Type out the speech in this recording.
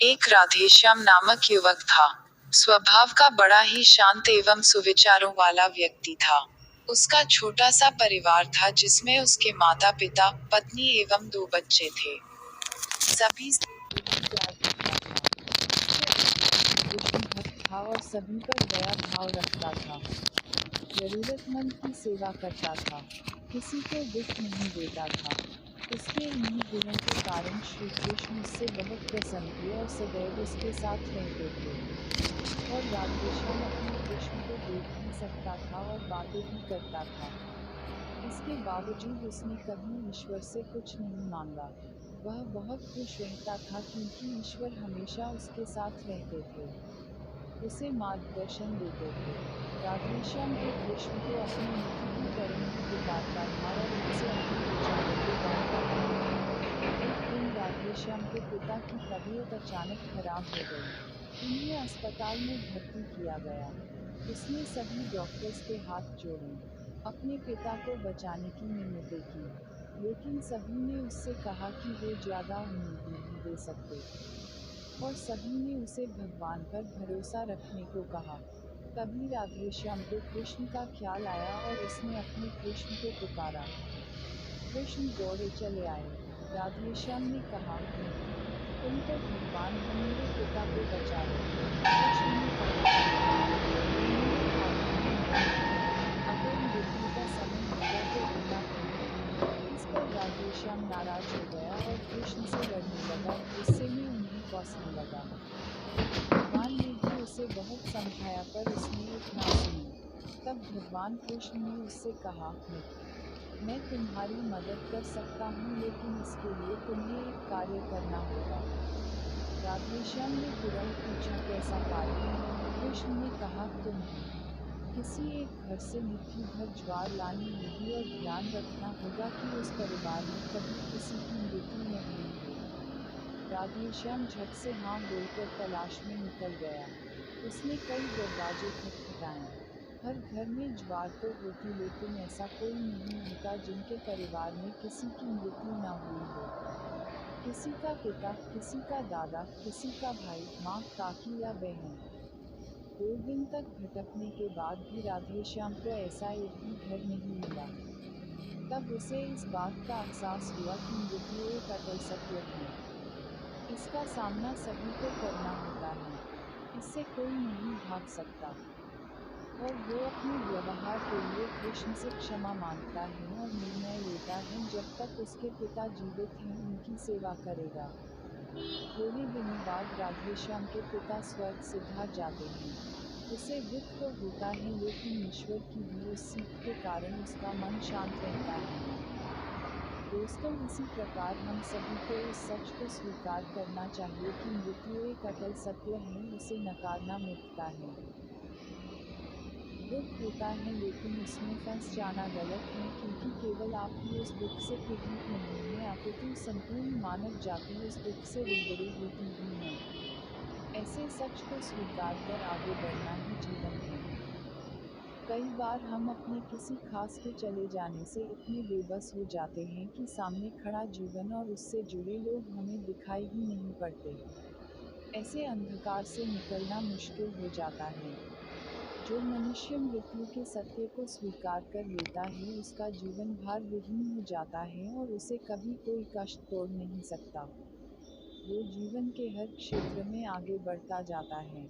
एक राधेश्याम नामक युवक था। स्वभाव का बड़ा ही शांत एवं सुविचारों वाला व्यक्ति था। उसका छोटा सा परिवार था जिसमें उसके माता पिता, पत्नी एवं 2 बच्चे थे। सभी से बहुत प्यार करता था। देशभक्त था और सभी पर दया भाव रखता था। जरूरतमंद की सेवा करता था। किसी को दुख नहीं देता था। उसके इन्हीं गुणों के कारण श्री कृष्ण उससे बहुत प्रसन्न थे और सदैव उसके साथ रहते थे। और राधेश्याम अपने कृष्ण को देख भी सकता था और बातें भी करता था। इसके बावजूद उसने कभी ईश्वर से कुछ नहीं मांगा। वह बहुत खुश रहता था क्योंकि ईश्वर हमेशा उसके साथ रहते थे, उसे मार्गदर्शन देते थे। राधेश्याम के कृष्ण को अपने मित्र की तरह ही पुकारता था और उनसे अपने विचारों को बांटता था। एक दिन राधेश्याम के पिता की तबीयत अचानक खराब हो गई। उन्हें अस्पताल में भर्ती किया गया। उसने सभी डॉक्टर्स के हाथ जोड़े, अपने पिता को बचाने की मिन्नतें की, लेकिन सभी ने उससे कहा कि वे ज्यादा उम्मीद नहीं दे सकते, और सभी ने उसे भगवान पर भरोसा रखने को कहा। तभी राधेश्याम को कृष्ण का ख्याल आया और उसने अपने कृष्ण को पुकारा। कृष्ण दौड़े चले आए। राधेश्याम ने कहा, मित्र, तुम तो भगवान हो, मेरे पिता को बचा लो। कृष्ण ने कहा, नहीं, ये मेरे हाथों में नहीं है। अगर मृत्यु का समय होगा तो होना तुम हो। इस पर राधेश्याम नाराज हो गया और कृष्ण से लड़ने लगा, गुस्से में उन्हें कोसने लगा। भगवान ने भी उसे बहुत समझाया पर उसने एक ना सुनी। तब भगवान कृष्ण ने उससे कहा, मित्र, मैं तुम्हारी मदद कर सकता हूँ, लेकिन इसके लिए तुम्हें एक कार्य करना होगा। राधेश्याम ने तुरंत पूछा, कैसा कार्य? कृष्ण ने कहा, तुम्हें किसी एक घर से मुट्ठी भर ज्वार लानी होगी और ध्यान रखना होगा कि उस परिवार में कभी किसी की मृत्यु न हुई हो। राधेश्याम झट से हाँ बोलकर तलाश में निकल गया। उसने कई दरवाजे खटखटाए। हर घर में ज्वार तो होती, लेकिन ऐसा कोई नहीं होता जिनके परिवार में किसी की मृत्यु न हुई हो। किसी का पिता, किसी का दादा, किसी का भाई, माँ, काकी या बहन। 2 दिन तक भटकने के बाद भी राधेश्याम को ऐसा एक भी घर नहीं मिला। तब उसे इस बात का एहसास हुआ कि मृत्यु एक अटल सत्य है। इसका सामना सभी को करना होता है। इससे कोई नहीं भाग सकता। और वो अपने व्यवहार के लिए कृष्ण से क्षमा मांगता है और निर्णय लेता है, जब तक उसके पिता जीवित हैं उनकी सेवा करेगा। थोड़े दिनों बाद राधेश्याम के पिता स्वर्ग सिधार जाते हैं। उसे दुख तो होता है, लेकिन ईश्वर की दी उस सीख के कारण उसका मन शांत रहता है। दोस्तों, इसी प्रकार हम सभी को इस सच को स्वीकार करना चाहिए कि मृत्यु एक अटल सत्य है, उसे नकारना मूर्खता है। दुख होता है, लेकिन उसमें फंस जाना गलत है, क्योंकि केवल आप ही उस दुख से पीड़ित नहीं हैं, अपितु संपूर्ण मानव जाति उस दुख से रूबरू होती ही है। ऐसे सच को स्वीकार कर आगे बढ़ना ही जीवन है। कई बार हम अपने किसी खास के चले जाने से इतने बेबस हो जाते हैं कि सामने खड़ा जीवन और उससे जुड़े लोग हमें दिखाई ही नहीं पड़ते। ऐसे अंधकार से निकलना मुश्किल हो जाता है। जो मनुष्य मृत्यु के सत्य को स्वीकार कर लेता है, उसका जीवन भार विहीन हो जाता है और उसे कभी कोई कष्ट तोड़ नहीं सकता। वो जीवन के हर क्षेत्र में आगे बढ़ता जाता है।